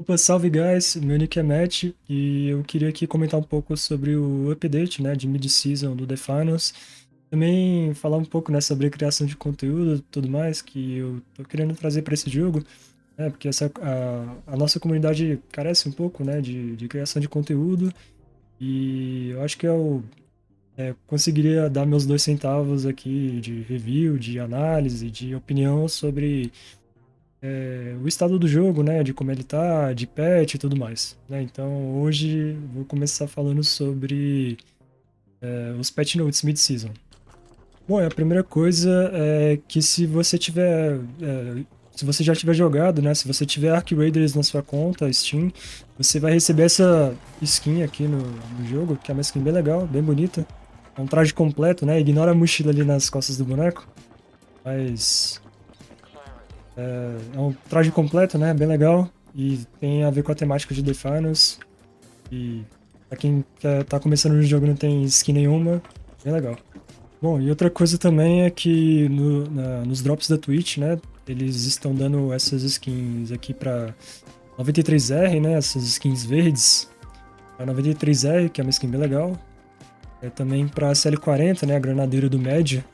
Opa, salve guys, meu nick é Matt e eu queria aqui comentar um pouco sobre o update, né, de mid-season do The Finals. Também falar um pouco, né, sobre a criação de conteúdo e tudo mais que eu tô querendo trazer para esse jogo, né, porque a nossa comunidade carece um pouco, né, de criação de conteúdo e eu acho que eu conseguiria dar meus 2 centavos aqui de review, de análise, de opinião sobre o estado do jogo, né, de como ele tá, de patch e tudo mais, né? Então hoje vou começar falando sobre os patch notes mid-season. Bom, a primeira coisa é que se você já tiver jogado, né, se você tiver Arc Raiders na sua conta Steam, você vai receber essa skin aqui no jogo, que é uma skin bem legal, bem bonita. É um traje completo, né? Ignora a mochila ali nas costas do boneco, mas é um traje completo, né? Bem legal. E tem a ver com a temática de The Finals. E pra quem tá começando no jogo e não tem skin nenhuma, bem legal. Bom, e outra coisa também é que nos drops da Twitch, né? Eles estão dando essas skins aqui pra 93R, né? Essas skins verdes. A 93R, que é uma skin bem legal. É também pra CL40, né? A granadeira do Média.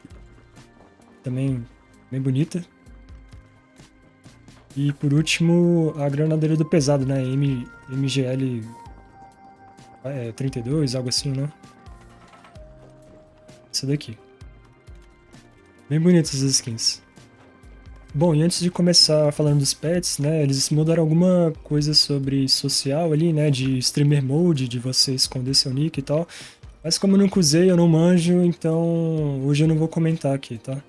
Também bem bonita. E por último, a granadeira do pesado, né? MGL 32, algo assim, né? Essa daqui. Bem bonitas essas skins. Bom, e antes de começar falando dos pets, né? Eles mudaram alguma coisa sobre social ali, né? De streamer mode, de você esconder seu nick e tal. Mas como eu nunca usei, eu não manjo, então hoje eu não vou comentar aqui, tá?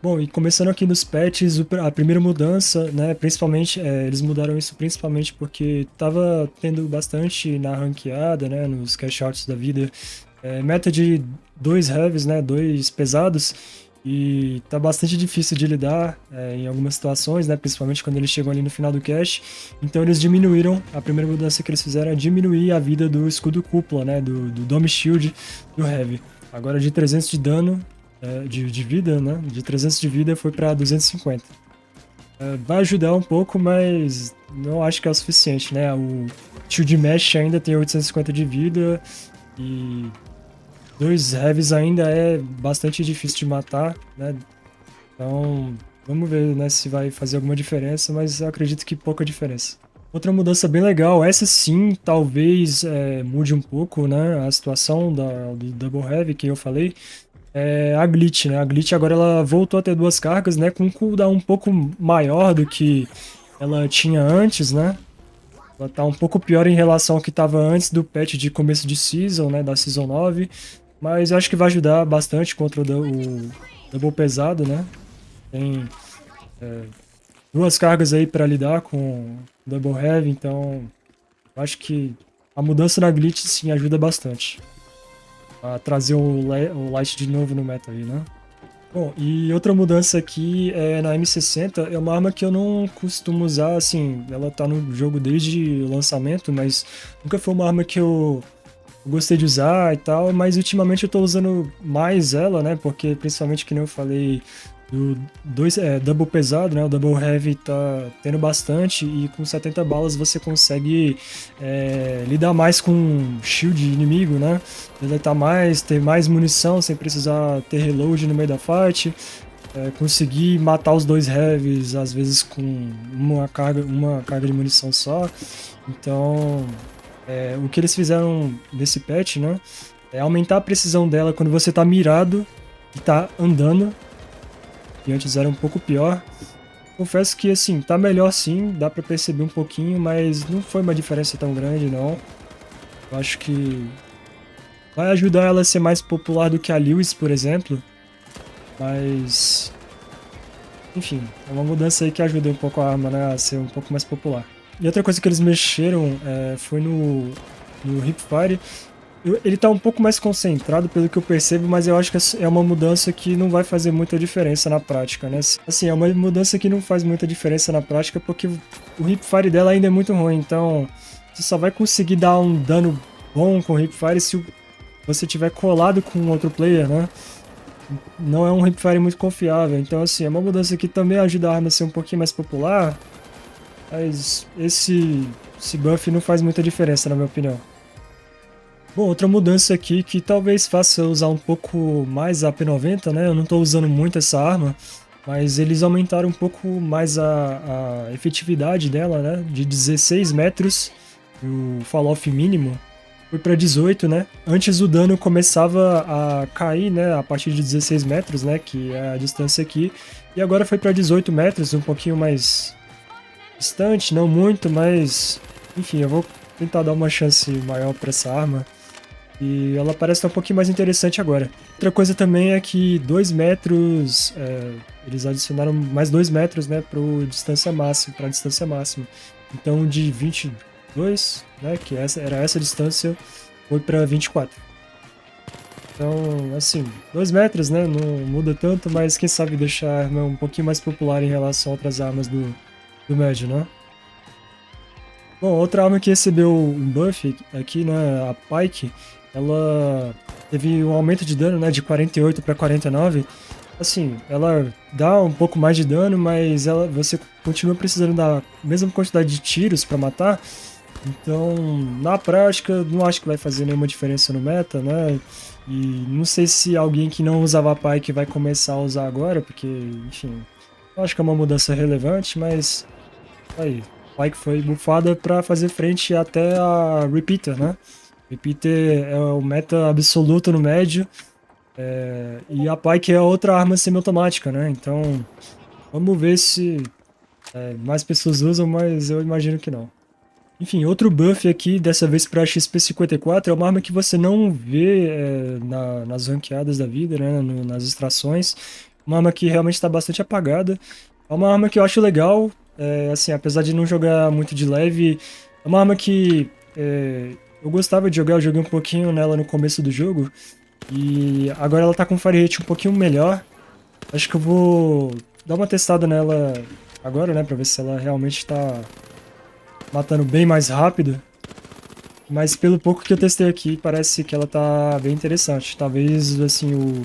Bom, e começando aqui nos patches, a primeira mudança, né, principalmente, eles mudaram isso principalmente porque tava tendo bastante na ranqueada, né, nos cash outs da vida, meta de dois heavies, né, dois pesados, e tá bastante difícil de lidar em algumas situações, né, principalmente quando eles chegam ali no final do cash, então eles diminuíram, a primeira mudança que eles fizeram é diminuir a vida do escudo cúpula, né, do Dome Shield do heavy. Agora de 300 de dano, de vida, né? De 300 de vida foi para 250. Vai ajudar um pouco, mas não acho que é o suficiente, né? O Shield Mesh ainda tem 850 de vida e dois Heavies ainda é bastante difícil de matar, né? Então, vamos ver, né, se vai fazer alguma diferença, mas eu acredito que pouca diferença. Outra mudança bem legal, essa sim, talvez mude um pouco, né, a situação do Double Heavy que eu falei, a Glitch, né? A Glitch agora ela voltou a ter duas cargas, né? Com um cooldown um pouco maior do que ela tinha antes, né? Ela tá um pouco pior em relação ao que estava antes do patch de começo de season, né? Da Season 9. Mas eu acho que vai ajudar bastante contra o Double Pesado, né? Tem duas cargas aí para lidar com o Double Heavy, então eu acho que a mudança na Glitch sim ajuda bastante a trazer o Light de novo no meta aí, né? Bom, e outra mudança aqui é na M60, é uma arma que eu não costumo usar, assim, ela tá no jogo desde o lançamento, mas nunca foi uma arma que eu gostei de usar e tal, mas ultimamente eu tô usando mais ela, né, porque principalmente que nem eu falei, double pesado, né, o double heavy tá tendo bastante e com 70 balas você consegue lidar mais com shield inimigo, né, deletar mais, ter mais munição sem precisar ter reload no meio da fight, conseguir matar os dois heavies às vezes com uma carga de munição só, então o que eles fizeram nesse patch, né, é aumentar a precisão dela quando você tá mirado e tá andando, que antes era um pouco pior. Confesso que, assim, tá melhor sim, dá pra perceber um pouquinho, mas não foi uma diferença tão grande, não. Eu acho que vai ajudar ela a ser mais popular do que a Lewis, por exemplo, mas... Enfim, é uma mudança aí que ajuda um pouco a arma, né, a ser um pouco mais popular. E outra coisa que eles mexeram foi no Hipfire. Ele tá um pouco mais concentrado, pelo que eu percebo, mas eu acho que é uma mudança que não vai fazer muita diferença na prática, né? Assim, é uma mudança que não faz muita diferença na prática, porque o hipfire dela ainda é muito ruim, então você só vai conseguir dar um dano bom com o hipfire se você tiver colado com outro player, né? Não é um hipfire muito confiável, então assim, é uma mudança que também ajuda a arma a ser um pouquinho mais popular, Mas esse buff não faz muita diferença, na minha opinião. Bom, outra mudança aqui que talvez faça eu usar um pouco mais a P90, né? Eu não tô usando muito essa arma, mas eles aumentaram um pouco mais a efetividade dela, né? De 16 metros, o fall-off mínimo foi para 18, né? Antes o dano começava a cair, né? A partir de 16 metros, né? Que é a distância aqui. E agora foi para 18 metros, um pouquinho mais distante, não muito, mas... Enfim, eu vou tentar dar uma chance maior para essa arma. E ela parece estar um pouquinho mais interessante agora. Outra coisa também é que 2 metros, eles adicionaram mais 2 metros, né, para distância máxima. Então de 22, né, que era essa distância, foi para 24. Então, assim, 2 metros, né, não muda tanto, mas quem sabe deixar a arma um pouquinho mais popular em relação a outras armas do médio, né? Bom, outra arma que recebeu um buff aqui, né, a Pike, ela teve um aumento de dano, né, de 48 para 49. Assim, ela dá um pouco mais de dano, mas você continua precisando da mesma quantidade de tiros para matar. Então, na prática, não acho que vai fazer nenhuma diferença no meta, né? E não sei se alguém que não usava a Pike vai começar a usar agora, porque, enfim, eu acho que é uma mudança relevante, mas aí, Pike foi bufada para fazer frente até a Repeater, né? Repeater é o meta absoluto no médio, e a Pike é outra arma semiautomática, né? Então, vamos ver se mais pessoas usam, mas eu imagino que não. Enfim, outro buff aqui, dessa vez para XP54, é uma arma que você não vê nas ranqueadas da vida, né? Nas extrações. Uma arma que realmente está bastante apagada. É uma arma que eu acho legal, assim, apesar de não jogar muito de leve, é uma arma que eu gostava de jogar, eu joguei um pouquinho nela no começo do jogo, e agora ela tá com um fire rate um pouquinho melhor. Acho que eu vou dar uma testada nela agora, né, pra ver se ela realmente tá matando bem mais rápido. Mas pelo pouco que eu testei aqui, parece que ela tá bem interessante. Talvez, assim,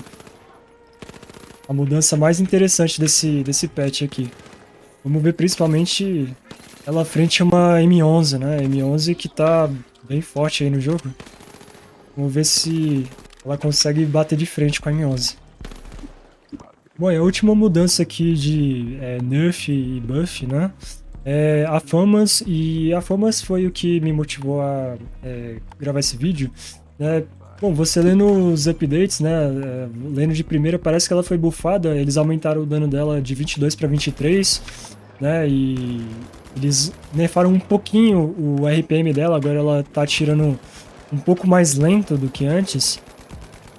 a mudança mais interessante desse patch aqui. Vamos ver principalmente ela frente a uma M11, né? M11 que tá bem forte aí no jogo. Vamos ver se ela consegue bater de frente com a M11. Bom, e a última mudança aqui de nerf e buff, né? É a Famas, e a Famas foi o que me motivou a gravar esse vídeo, né? Bom, você lendo os updates, né? Lendo de primeira, parece que ela foi buffada, eles aumentaram o dano dela de 22 para 23, né? E eles nerfaram um pouquinho o RPM dela, agora ela tá atirando um pouco mais lento do que antes.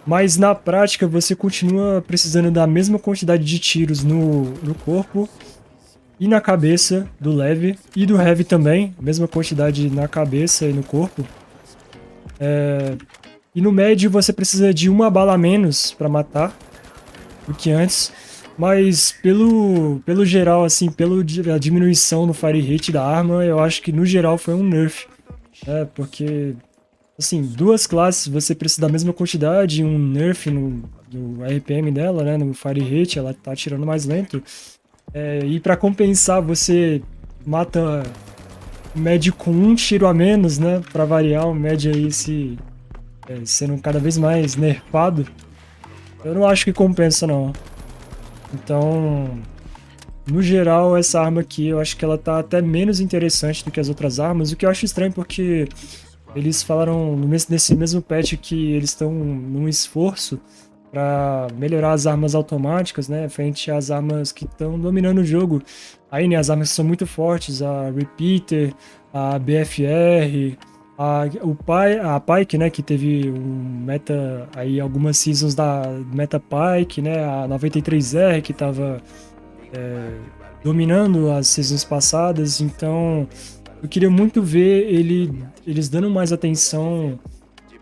Mas na prática você continua precisando da mesma quantidade de tiros no corpo e na cabeça do leve e do heavy também, mesma quantidade na cabeça e no corpo. E no médio você precisa de uma bala a menos para matar do que antes, mas pelo geral, assim, pela diminuição no fire rate da arma, eu acho que no geral foi um nerf, né? Porque assim, duas classes você precisa da mesma quantidade, um nerf no RPM dela, né, no fire rate, ela tá atirando mais lento. E pra compensar, você mata o médio com um tiro a menos, né, pra variar, o médio aí sendo cada vez mais nerfado. Eu não acho que compensa, não. Então, no geral, essa arma aqui, eu acho que ela tá até menos interessante do que as outras armas, o que eu acho estranho porque eles falaram nesse mesmo patch que eles estão num esforço para melhorar as armas automáticas, né, frente às armas que estão dominando o jogo. Aí, né, as armas são muito fortes, a Repeater, a BFR, a Pike, né, que teve um meta aí, algumas seasons da meta Pike, né, a 93R que estava dominando as seasons passadas, então eu queria muito ver eles dando mais atenção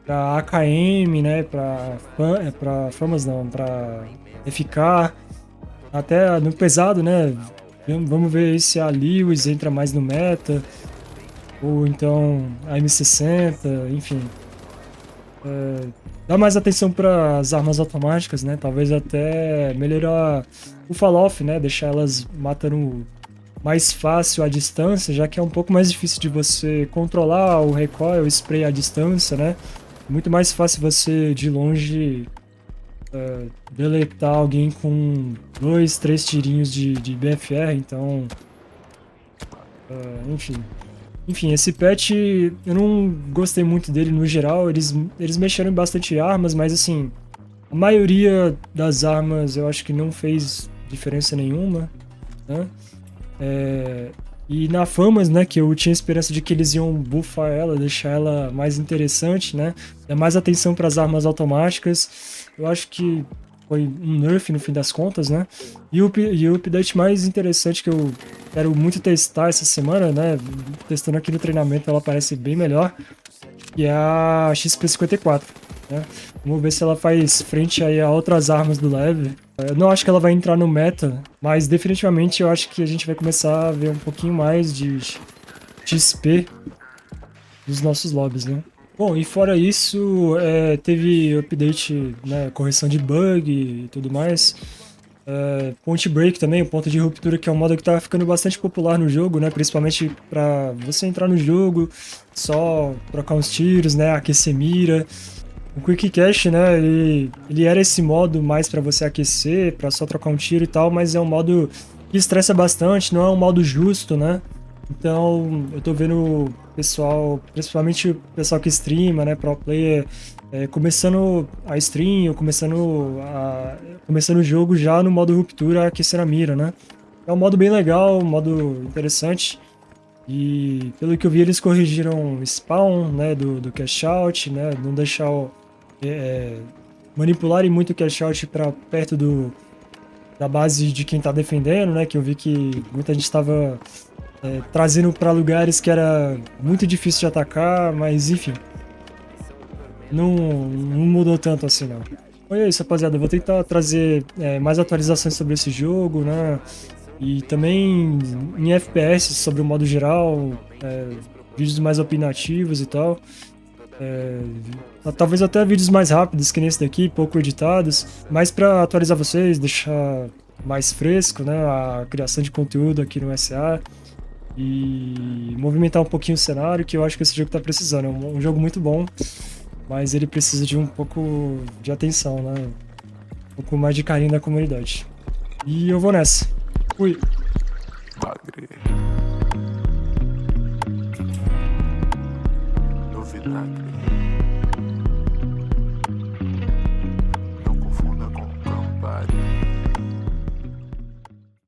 pra AKM, né, pra Famas não, pra FK, até no pesado, né, vamos ver se a Lewis entra mais no meta, ou então a M60, enfim. Dá mais atenção para as armas automáticas, né, talvez até melhorar o fall-off, né, deixar elas matando mais fácil à distância, já que é um pouco mais difícil de você controlar o recoil, o spray à distância, né? Muito mais fácil você, de longe, deletar alguém com 2, 3 tirinhos de BFR, então... enfim. Enfim, esse patch, eu não gostei muito dele no geral, eles mexeram em bastante armas, mas assim, a maioria das armas eu acho que não fez diferença nenhuma, né? E na Famas, né, que eu tinha esperança de que eles iam buffar ela, deixar ela mais interessante, né? Dar mais atenção para as armas automáticas. Eu acho que foi um nerf no fim das contas, né? E o update mais interessante que eu quero muito testar essa semana, né? Testando aqui no treinamento, ela parece bem melhor, que é a XP54, né? Vamos ver se ela faz frente aí a outras armas do leve. Eu não acho que ela vai entrar no meta, mas definitivamente eu acho que a gente vai começar a ver um pouquinho mais de XP dos nossos lobbies, né? Bom, e fora isso, teve update, né, correção de bug e tudo mais. Point Break também, o ponto de ruptura, que é um modo que tá ficando bastante popular no jogo, né? Principalmente pra você entrar no jogo, só trocar uns tiros, né? Aquecer mira. O Quick Cache, né? Ele era esse modo mais pra você aquecer, pra só trocar um tiro e tal, mas é um modo que estressa bastante, não é um modo justo, né? Então, eu tô vendo o pessoal, principalmente o pessoal que streama, né? Pro player, começando a stream, começando o jogo já no modo ruptura, aquecer a mira, né? É um modo bem legal, um modo interessante. E pelo que eu vi, eles corrigiram o spawn, né, do cash out, né? Não deixar manipularem muito o cash out para perto da base de quem tá defendendo, né? Que eu vi que muita gente estava trazendo para lugares que era muito difícil de atacar, mas enfim, não mudou tanto assim não. Então é isso, rapaziada. Eu vou tentar trazer mais atualizações sobre esse jogo, né? E também em FPS sobre o modo geral, vídeos mais opinativos e tal. Talvez até vídeos mais rápidos que nesse daqui, pouco editados, mas para atualizar vocês, deixar mais fresco, né, a criação de conteúdo aqui no SA e movimentar um pouquinho o cenário, que eu acho que esse jogo tá precisando. É um jogo muito bom, mas ele precisa de um pouco de atenção, né, um pouco mais de carinho da comunidade. E eu vou nessa. Fui. Bagre. No vinagre.